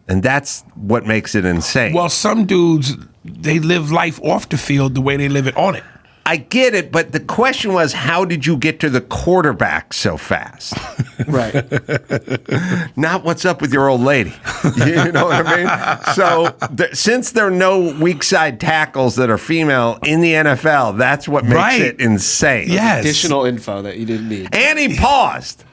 [SPEAKER 3] And that's what makes it insane.
[SPEAKER 5] Well, some dudes, they live life off the field the way they live it on it.
[SPEAKER 3] I get it, but the question was, how did you get to the quarterback so fast?
[SPEAKER 6] Right.
[SPEAKER 3] Not what's up with your old lady. You know what I mean? So since there are no weak side tackles that are female in the NFL, that's what makes it insane.
[SPEAKER 5] Yes.
[SPEAKER 6] Additional info that you didn't need.
[SPEAKER 3] And he paused.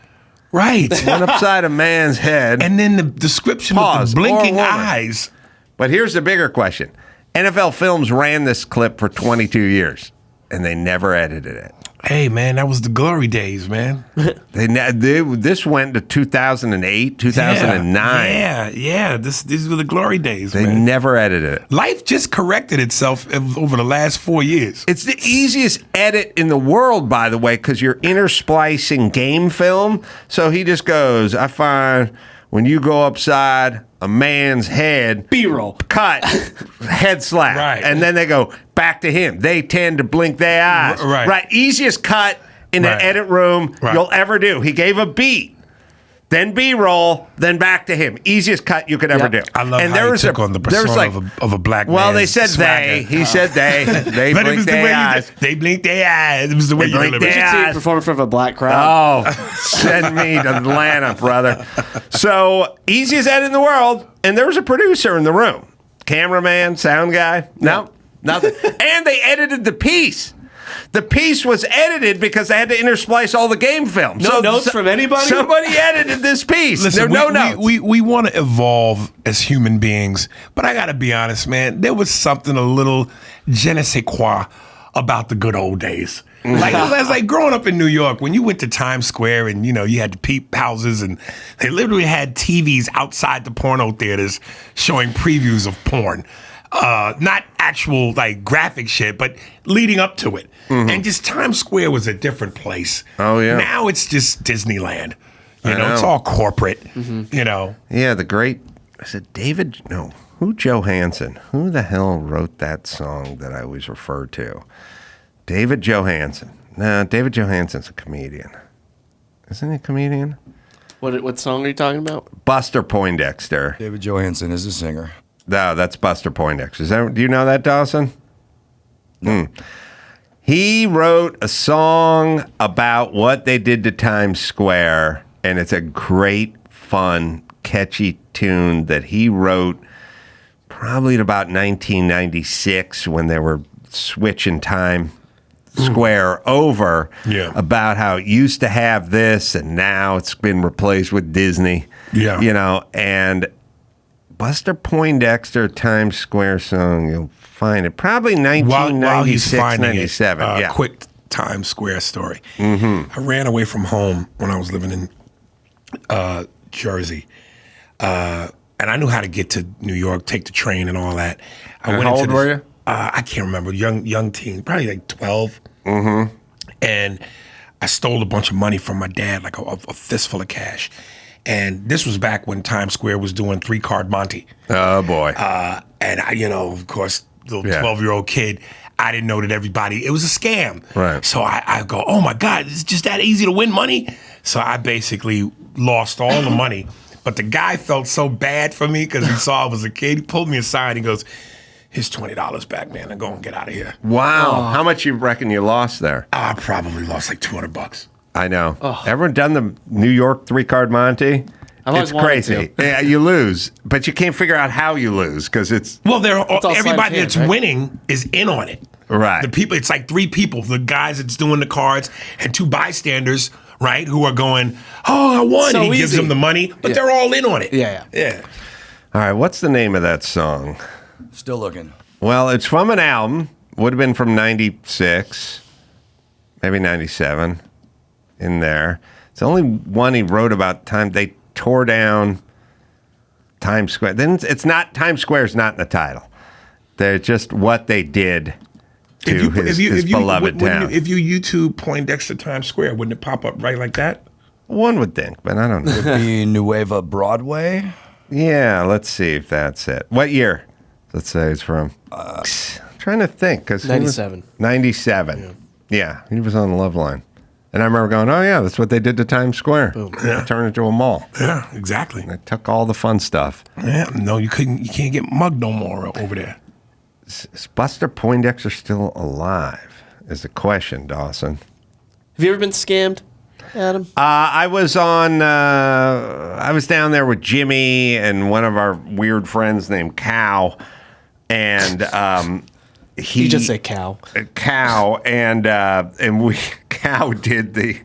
[SPEAKER 5] Right.
[SPEAKER 3] Went upside a man's head.
[SPEAKER 5] And then the description
[SPEAKER 3] Pause.
[SPEAKER 5] of the blinking
[SPEAKER 3] Or woman.
[SPEAKER 5] eyes.
[SPEAKER 3] But here's the bigger question. NFL Films ran this clip for 22 years, and they never edited it.
[SPEAKER 5] Hey, man, that was the glory days, man.
[SPEAKER 3] This went to 2008, 2009.
[SPEAKER 5] Yeah. These were the glory days,
[SPEAKER 3] They
[SPEAKER 5] man.
[SPEAKER 3] never edited it.
[SPEAKER 5] Life just corrected itself over the last 4 years.
[SPEAKER 3] It's the easiest edit in the world, by the way, because you're intersplicing game film. So he just goes, I find when you go upside a man's head,
[SPEAKER 6] B-roll.
[SPEAKER 3] cut, head slap.
[SPEAKER 5] Right.
[SPEAKER 3] And then they go back to him. They tend to blink their eyes.
[SPEAKER 5] Right.
[SPEAKER 3] Easiest cut in an
[SPEAKER 5] Right.
[SPEAKER 3] edit room
[SPEAKER 5] Right.
[SPEAKER 3] you'll ever do. He gave a beat. Then B-roll, then back to him. Easiest cut you could ever do.
[SPEAKER 5] I love how he took on the persona of a black man.
[SPEAKER 3] Well, they said they. He said they. They
[SPEAKER 5] But it was
[SPEAKER 3] blinked
[SPEAKER 5] the
[SPEAKER 3] their
[SPEAKER 5] way
[SPEAKER 3] eyes.
[SPEAKER 5] they blinked their eyes. It was the way
[SPEAKER 3] They
[SPEAKER 5] you
[SPEAKER 3] blinked
[SPEAKER 5] delivered
[SPEAKER 3] their
[SPEAKER 5] it.
[SPEAKER 6] See
[SPEAKER 3] eyes.
[SPEAKER 6] it perform in front of a black crowd.
[SPEAKER 3] Oh, send me to Atlanta, brother. So, easiest edit in the world. And there was a producer in the room. Cameraman, sound guy. No, nothing. And they edited the piece. The piece was edited because they had to intersplice all the game film.
[SPEAKER 6] No notes from anybody?
[SPEAKER 3] Somebody edited this piece.
[SPEAKER 5] Listen,
[SPEAKER 3] there are no notes.
[SPEAKER 5] we want to evolve as human beings, but I got to be honest, man. There was something a little je ne sais quoi about the good old days. Like, it's like growing up in New York, when you went to Times Square and, you had the peep houses and they literally had TVs outside the porno theaters showing previews of porn. Not actual, like, graphic shit, but leading up to it. And just Times Square was a different place.
[SPEAKER 3] Oh, yeah.
[SPEAKER 5] Now it's just Disneyland. You
[SPEAKER 3] I
[SPEAKER 5] know, it's
[SPEAKER 3] know.
[SPEAKER 5] all corporate, you know.
[SPEAKER 3] Yeah, the great, is it David? No, who Johansson? Who the hell wrote that song that I always refer to? David Johansson. No, David Johansson's a comedian. Isn't he a comedian?
[SPEAKER 6] What song are you talking about?
[SPEAKER 3] Buster Poindexter.
[SPEAKER 1] David Johansen is a singer.
[SPEAKER 3] No, that's Buster Poindexter. Do you know that, Dawson? He wrote a song about what they did to Times Square, and it's a great, fun, catchy tune that he wrote probably at about 1996 when they were switching Times Square over, about how it used to have this and now it's been replaced with Disney.
[SPEAKER 5] Yeah.
[SPEAKER 3] And Buster Poindexter Times Square song, you'll find it probably
[SPEAKER 5] While he's
[SPEAKER 3] 1996,
[SPEAKER 5] finding
[SPEAKER 3] 97.
[SPEAKER 5] it,
[SPEAKER 3] Yeah.
[SPEAKER 5] quick Times Square story. I ran away from home when I was living in Jersey. And I knew how to get to New York, take the train and all that.
[SPEAKER 1] How old were you?
[SPEAKER 5] I can't remember. Young teen, probably like 12. And I stole a bunch of money from my dad, like a fistful of cash. And this was back when Times Square was doing 3-card Monte.
[SPEAKER 3] Oh, boy.
[SPEAKER 5] And I, of course, little 12-year-old kid, I didn't know that everybody, it was a scam.
[SPEAKER 3] Right.
[SPEAKER 5] So I go, oh my God, it's just that easy to win money? So I basically lost all the money. But the guy felt so bad for me because he saw I was a kid. He pulled me aside and he goes, here's $20 back, man, and go and get out of here.
[SPEAKER 3] Wow. How much you reckon you lost there?
[SPEAKER 5] I probably lost like $200.
[SPEAKER 3] I know. Everyone done the New York 3-card Monte?
[SPEAKER 6] I've always
[SPEAKER 3] It's
[SPEAKER 6] wanted
[SPEAKER 3] crazy.
[SPEAKER 6] to.
[SPEAKER 3] Yeah, you lose, but you can't figure out how you lose because it's
[SPEAKER 5] Well,
[SPEAKER 6] all sleight of
[SPEAKER 5] everybody
[SPEAKER 6] hand,
[SPEAKER 5] that's
[SPEAKER 6] right?
[SPEAKER 5] winning is in on it.
[SPEAKER 3] Right.
[SPEAKER 5] The people, it's like 3 people, the guys that's doing the cards and 2 bystanders, right, who are going, oh, I won.
[SPEAKER 6] So
[SPEAKER 5] And he gives
[SPEAKER 6] easy.
[SPEAKER 5] them the money, but
[SPEAKER 6] Yeah.
[SPEAKER 5] they're all in on it.
[SPEAKER 6] Yeah.
[SPEAKER 3] All right, what's the name of that song?
[SPEAKER 1] Still looking.
[SPEAKER 3] Well, it's from an album. Would have been from 96, maybe 97 in there. It's the only one he wrote about time they tore down Times Square. Then it's not Times Square's not in the title. They're just what they did to his beloved town.
[SPEAKER 5] If you YouTube Poindexter Times Square, wouldn't it pop up right like that?
[SPEAKER 3] One would think, but I don't know.
[SPEAKER 1] Would be Nueva Broadway.
[SPEAKER 3] Yeah, let's see if that's it. What year? Let's say it's from. Trying to think, because
[SPEAKER 6] 97.
[SPEAKER 3] 97. Yeah, he was on the Love Line, and I remember going, "Oh yeah, that's what they did to Times Square.
[SPEAKER 5] Yeah.
[SPEAKER 3] Turned it into a mall.
[SPEAKER 5] Yeah, exactly.
[SPEAKER 3] They took all the fun stuff."
[SPEAKER 5] Yeah, no, you can't get mugged no more over there.
[SPEAKER 3] Is Buster Poindexter still alive? Is the question, Dawson.
[SPEAKER 6] Have you ever been scammed, Adam?
[SPEAKER 3] I was on. I was down there with Jimmy and one of our weird friends named Cow, and he
[SPEAKER 6] You just say cow.
[SPEAKER 3] Cow, and we Cow did the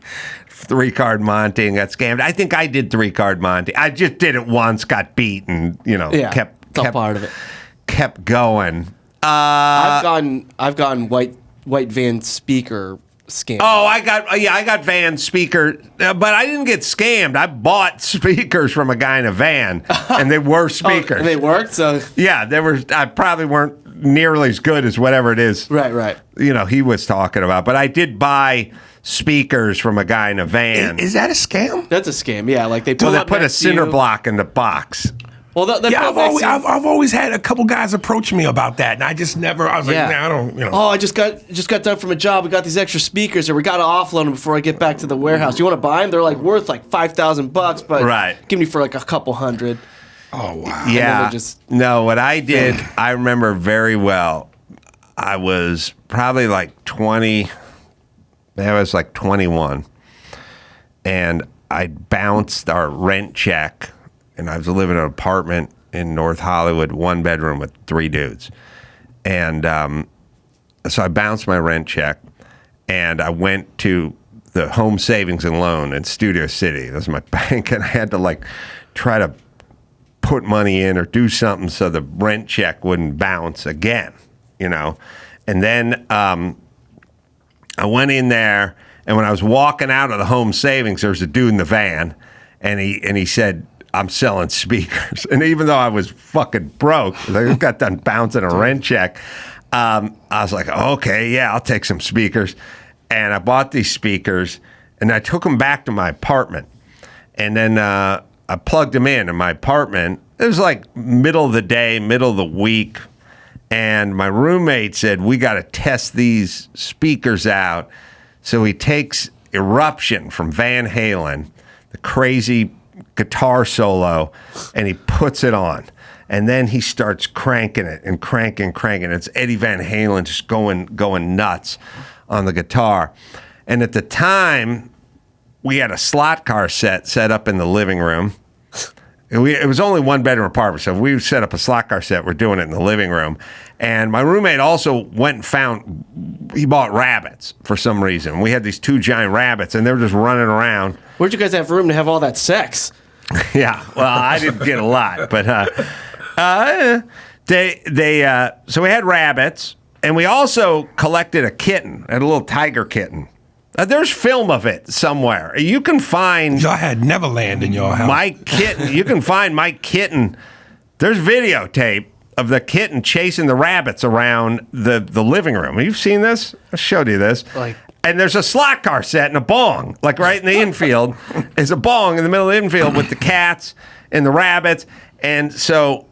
[SPEAKER 3] 3-card Monte and got scammed. I think I did 3-card Monte. I just did it once, got beat, and kept
[SPEAKER 6] it's all part of it.
[SPEAKER 3] Kept going.
[SPEAKER 6] I've gotten white van speaker scam.
[SPEAKER 3] Oh, I got van speaker, but I didn't get scammed. I bought speakers from a guy in a van, and they were speakers.
[SPEAKER 6] And they worked, so
[SPEAKER 3] yeah, they were. I probably weren't nearly as good as whatever it is.
[SPEAKER 6] Right.
[SPEAKER 3] He was talking about, but I did buy speakers from a guy in a van.
[SPEAKER 5] Is that a scam?
[SPEAKER 6] that's a scam. Yeah, like they pull
[SPEAKER 3] Well, they
[SPEAKER 6] up
[SPEAKER 3] put a
[SPEAKER 6] next to you.
[SPEAKER 3] cinder block in the box.
[SPEAKER 6] Well, they
[SPEAKER 5] Yeah,
[SPEAKER 6] pull up next to you.
[SPEAKER 5] I've always had a couple guys approach me about that, and I just never. I was like, nah, I don't.
[SPEAKER 6] Oh, I just got done from a job. We got these extra speakers, or we got to offload them before I get back to the warehouse. You want to buy them? They're like worth like $5,000, but
[SPEAKER 3] Right.
[SPEAKER 6] give me for like a couple hundred.
[SPEAKER 5] Oh wow.
[SPEAKER 3] Yeah.
[SPEAKER 6] they just-
[SPEAKER 3] No, what I did, I remember very well. I was probably like 20. I was like 21, and I bounced our rent check. And I was living in an apartment in North Hollywood, 1 bedroom with 3 dudes. And so I bounced my rent check, and I went to the Home Savings and Loan in Studio City. That was my bank, and I had to try to put money in or do something so the rent check wouldn't bounce again, And then I went in there, and when I was walking out of the Home Savings, there was a dude in the van, and he said, "I'm selling speakers." And even though I was fucking broke, I got done bouncing a rent check, I was like, okay, yeah, I'll take some speakers. And I bought these speakers, and I took them back to my apartment. And then I plugged them in my apartment. It was like middle of the day, middle of the week. And my roommate said, we got to test these speakers out. So he takes Eruption from Van Halen, the crazy guitar solo, and he puts it on. And then he starts cranking it and cranking. It's Eddie Van Halen just going nuts on the guitar. And at the time, we had a slot car set up in the living room. It was only 1 bedroom apartment, so if we set up a slot car set, we're doing it in the living room. And my roommate also went and he bought rabbits for some reason. We had these 2 giant rabbits, and they were just running around.
[SPEAKER 6] Where'd you guys have room to have all that sex?
[SPEAKER 3] Yeah, well, I didn't get a lot, but so we had rabbits, and we also collected a kitten, a little tiger kitten. There's film of it somewhere. You can find
[SPEAKER 5] Y'all had Neverland in your house.
[SPEAKER 3] my kitten. You can find my kitten. There's videotape of the kitten chasing the rabbits around the living room. You've seen this? I showed you this. And there's a slot car set and a bong, like right in the infield. Is a bong in the middle of the infield with the cats and the rabbits. And so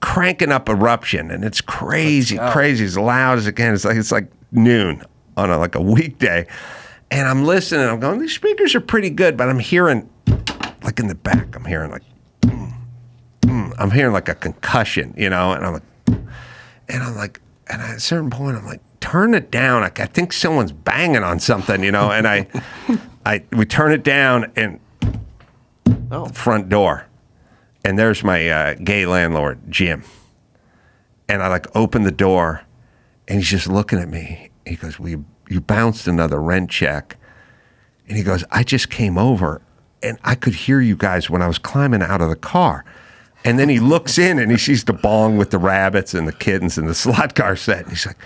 [SPEAKER 3] cranking up Eruption, and it's crazy, as loud as it can. It's like noon on a weekday. And I'm listening, I'm going, these speakers are pretty good, but I'm hearing, like in the back, I'm hearing like, I'm hearing like a concussion, and I'm like, and at a certain point, I'm like, turn it down. I think someone's banging on something, and we turn it down, and the front door, and there's my gay landlord, Jim. And I open the door, and he's just looking at me. He goes, you bounced another rent check. And he goes, I just came over, and I could hear you guys when I was climbing out of the car. And then he looks in, and he sees the bong with the rabbits and the kittens and the slot car set. And he's like,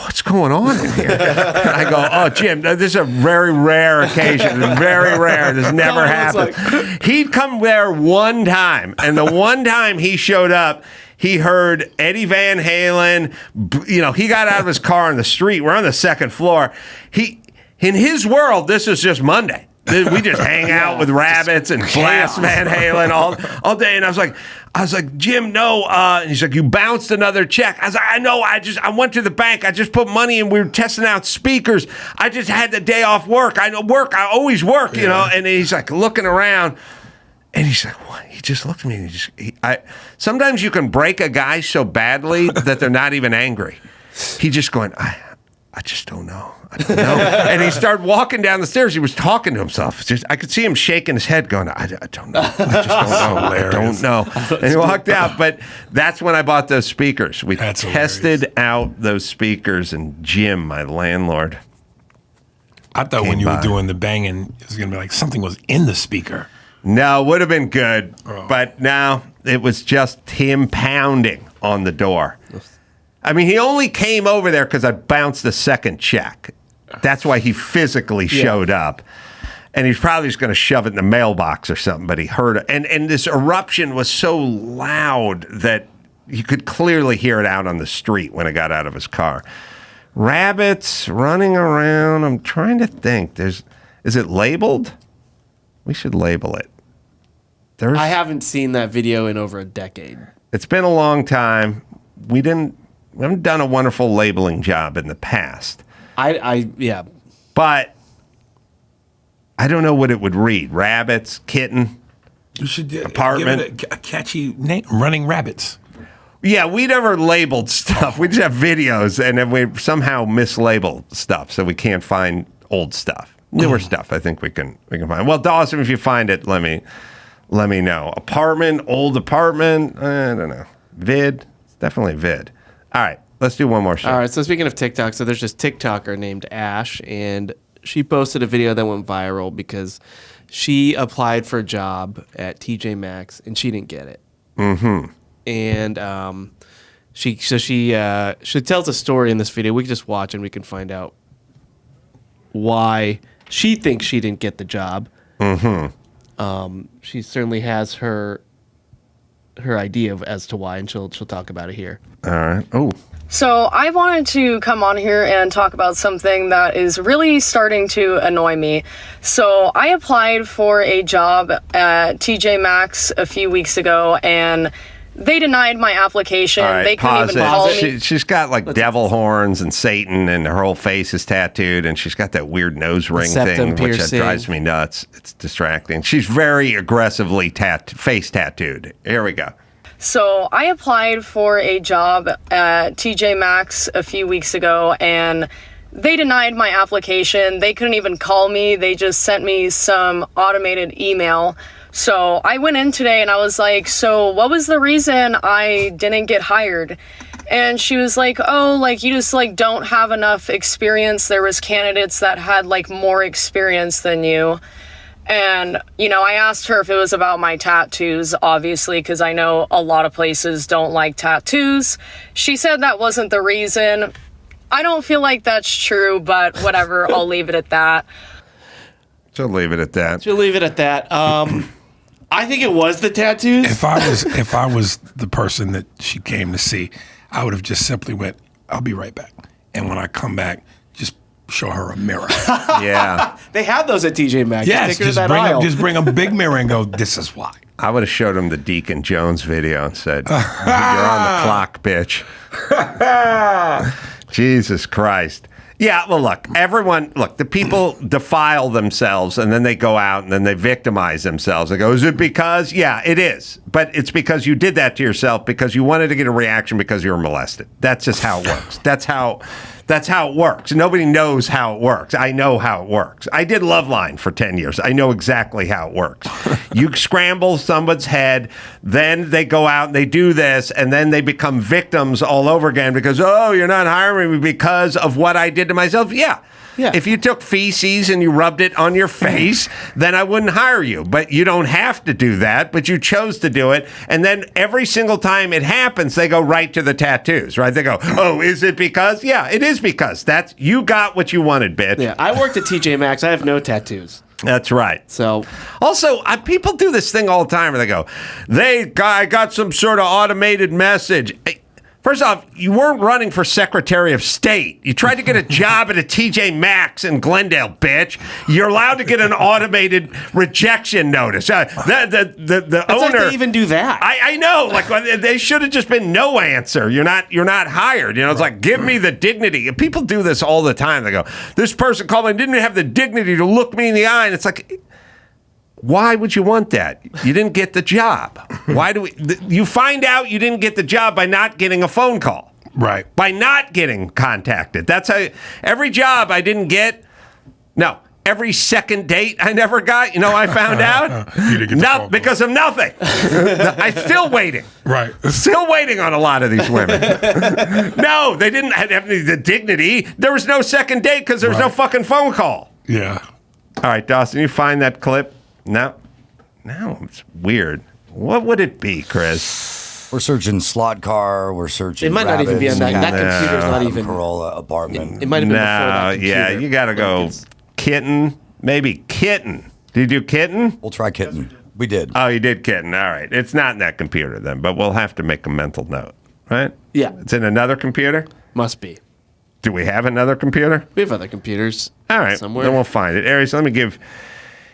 [SPEAKER 3] what's going on in here? And I go, oh, Jim, this is a very rare occasion. It's very rare. This never happens. He'd come there one time, and the one time he showed up, he heard Eddie Van Halen. You know, he got out of his car on the street. We're on the second floor. In his world, this is just Monday. We just hang out with rabbits and blast Van Halen all day. And I was like, Jim, no. And he's like, you bounced another check. I was like, I know. I went to the bank. I just put money in. We were testing out speakers. I just had the day off work. I always work, you know. And he's like looking around. And he's like, what? He just looked at me and sometimes you can break a guy so badly that they're not even angry. He just going, I just don't know. I don't know. And he started walking down the stairs. He was talking to himself. I could see him shaking his head going, I don't know. I just don't know. I don't know. And he walked out. But that's when I bought those speakers. We tested out those speakers, and Jim, my landlord,
[SPEAKER 5] I thought when you were doing the banging, it was going to be like something was in the speaker.
[SPEAKER 3] No, would have been good. But no, it was just him pounding on the door. I mean, he only came over there because I bounced the second check. That's why he physically showed up. And he's probably just going to shove it in the mailbox or something, but he heard it. And this eruption was so loud that you could clearly hear it out on the street when I got out of his car. Rabbits running around. I'm trying to think. Is it labeled? We should label it.
[SPEAKER 6] I haven't seen that video in over a decade.
[SPEAKER 3] It's been a long time. We haven't done a wonderful labeling job in the past.
[SPEAKER 6] Yeah.
[SPEAKER 3] But I don't know what it would read. Rabbits, kitten,
[SPEAKER 5] you should
[SPEAKER 3] apartment.
[SPEAKER 5] Give it a catchy name, Running Rabbits.
[SPEAKER 3] Yeah, we never labeled stuff. We just have videos, and then we somehow mislabeled stuff, so we can't find old stuff. Newer stuff, I think we can find. Well, Dawson, if you find it, let me know. Apartment, old apartment, I don't know. Vid, it's definitely vid. All right, let's do one more show.
[SPEAKER 6] All right, so speaking of TikTok, so there's this TikToker named Ash, and she posted a video that went viral because she applied for a job at TJ Maxx and she didn't get it. Mm-hmm. And she tells a story in this video. We can just watch and we can find out why she thinks she didn't get the job. Mm-hmm. She certainly has her idea as to why, and she'll talk about it here.
[SPEAKER 3] All right. Oh.
[SPEAKER 9] So I wanted to come on here and talk about something that is really starting to annoy me. So I applied for a job at TJ Maxx a few weeks ago, and they denied my application.
[SPEAKER 3] All right,
[SPEAKER 9] they couldn't even call me.
[SPEAKER 3] She's got like devil horns and Satan, and her whole face is tattooed, and she's got that weird nose ring thing, which drives me nuts. It's distracting. She's very aggressively face tattooed. Here we go.
[SPEAKER 9] So I applied for a job at TJ Maxx a few weeks ago, and they denied my application. They couldn't even call me. They just sent me some automated email. So I went in today and I was like, so what was the reason I didn't get hired? And she was like, oh, like you just like don't have enough experience. There was candidates that had like more experience than you. And, you know, I asked her if it was about my tattoos, obviously, because I know a lot of places don't like tattoos. She said that wasn't the reason. I don't feel like that's true, but whatever, I'll leave it at that.
[SPEAKER 3] She'll leave it at that.
[SPEAKER 6] She'll leave it at that. I think it was the tattoos.
[SPEAKER 5] If I was the person that she came to see, I would have just simply went, I'll be right back. And when I come back, just show her a mirror.
[SPEAKER 3] Yeah.
[SPEAKER 6] They have those at TJ Maxx.
[SPEAKER 5] Yes, just bring a big mirror and go, this is why.
[SPEAKER 3] I would have showed him the Deacon Jones video and said, you're on the clock, bitch. Jesus Christ. Yeah, well, look, the people defile themselves and then they go out and then they victimize themselves. They go, is it because? Yeah, it is. But it's because you did that to yourself because you wanted to get a reaction because you were molested. That's just how it works. That's how it works. Nobody knows how it works. I know how it works. I did Loveline for 10 years. I know exactly how it works. You scramble someone's head, then they go out and they do this, and then they become victims all over again because, oh, you're not hiring me because of what I did thinking to myself, yeah. If you took feces and you rubbed it on your face, then I wouldn't hire you. But you don't have to do that, but you chose to do it. And then every single time it happens, they go right to the tattoos, right? They go, oh, is it because? Yeah, it is because. You got what you wanted, bitch.
[SPEAKER 6] Yeah, I worked at TJ Maxx. I have no tattoos.
[SPEAKER 3] That's right.
[SPEAKER 6] So,
[SPEAKER 3] also, people do this thing all the time where they go, I got some sort of automated message. First off, you weren't running for Secretary of State. You tried to get a job at a TJ Maxx in Glendale, bitch. You're allowed to get an automated rejection notice. The owner.
[SPEAKER 6] Like they even do that.
[SPEAKER 3] I know. Like they should have just been no answer. You're not hired. It's like, give me the dignity. And people do this all the time. They go, this person called me and didn't have the dignity to look me in the eye. And it's like, why would you want that? You didn't get the job. Why do you find out you didn't get the job by not getting a phone call?
[SPEAKER 5] Right.
[SPEAKER 3] By not getting contacted. That's how every job I didn't get. No, every second date I never got. I found out?
[SPEAKER 5] You didn't get the
[SPEAKER 3] because of nothing. I'm still waiting.
[SPEAKER 5] Right.
[SPEAKER 3] Still waiting on a lot of these women. No, they didn't have the dignity. There was no second date because there was no fucking phone call.
[SPEAKER 5] Yeah.
[SPEAKER 3] All right, Dawson, you find that clip? No, it's weird. What would it be, Chris?
[SPEAKER 1] We're searching slot car. We're searching.
[SPEAKER 6] It might not even be on that. That computer's not even.
[SPEAKER 1] Carolla apartment.
[SPEAKER 6] It might have been before that computer.
[SPEAKER 3] Yeah, you got to go kitten. Maybe kitten. Did you do kitten?
[SPEAKER 1] We'll try kitten. We did.
[SPEAKER 3] Oh, you did kitten. All right. It's not in that computer then, but we'll have to make a mental note, right?
[SPEAKER 6] Yeah.
[SPEAKER 3] It's in another computer?
[SPEAKER 6] Must be.
[SPEAKER 3] Do we have another computer?
[SPEAKER 6] We have other computers.
[SPEAKER 3] All right.
[SPEAKER 6] Somewhere.
[SPEAKER 3] Then we'll find it. Aries, let me give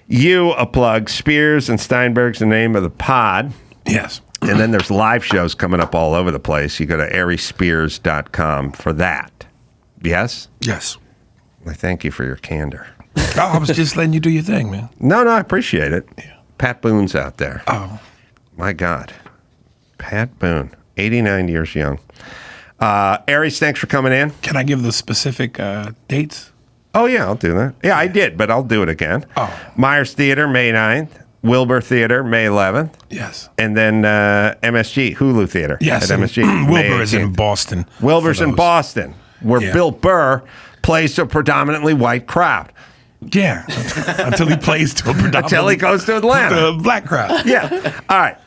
[SPEAKER 3] you a plug. Spears and Steinberg's the name of the pod.
[SPEAKER 5] Yes.
[SPEAKER 3] And then there's live shows coming up all over the place. You go to ariespears.com for that. Yes?
[SPEAKER 5] Yes.
[SPEAKER 3] I thank you for your candor.
[SPEAKER 5] I was just letting you do your thing, man.
[SPEAKER 3] No, I appreciate it. Yeah. Pat Boone's out there.
[SPEAKER 5] Oh.
[SPEAKER 3] My God. Pat Boone, 89 years young. Aries, thanks for coming in.
[SPEAKER 5] Can I give the specific dates?
[SPEAKER 3] Oh, yeah, I'll do that. Yeah, I did, but I'll do it again.
[SPEAKER 5] Oh.
[SPEAKER 3] Myers Theater, May 9th. Wilbur Theater, May 11th.
[SPEAKER 5] Yes.
[SPEAKER 3] And then MSG, Hulu Theater.
[SPEAKER 5] Yes.
[SPEAKER 3] At MSG.
[SPEAKER 5] Wilbur is in Boston.
[SPEAKER 3] Wilbur's in Boston, where Bill Burr plays to a predominantly white crowd.
[SPEAKER 5] Yeah. Until he plays to a predominantly
[SPEAKER 3] Until he goes to Atlanta.
[SPEAKER 5] The black crowd.
[SPEAKER 3] Yeah. All right.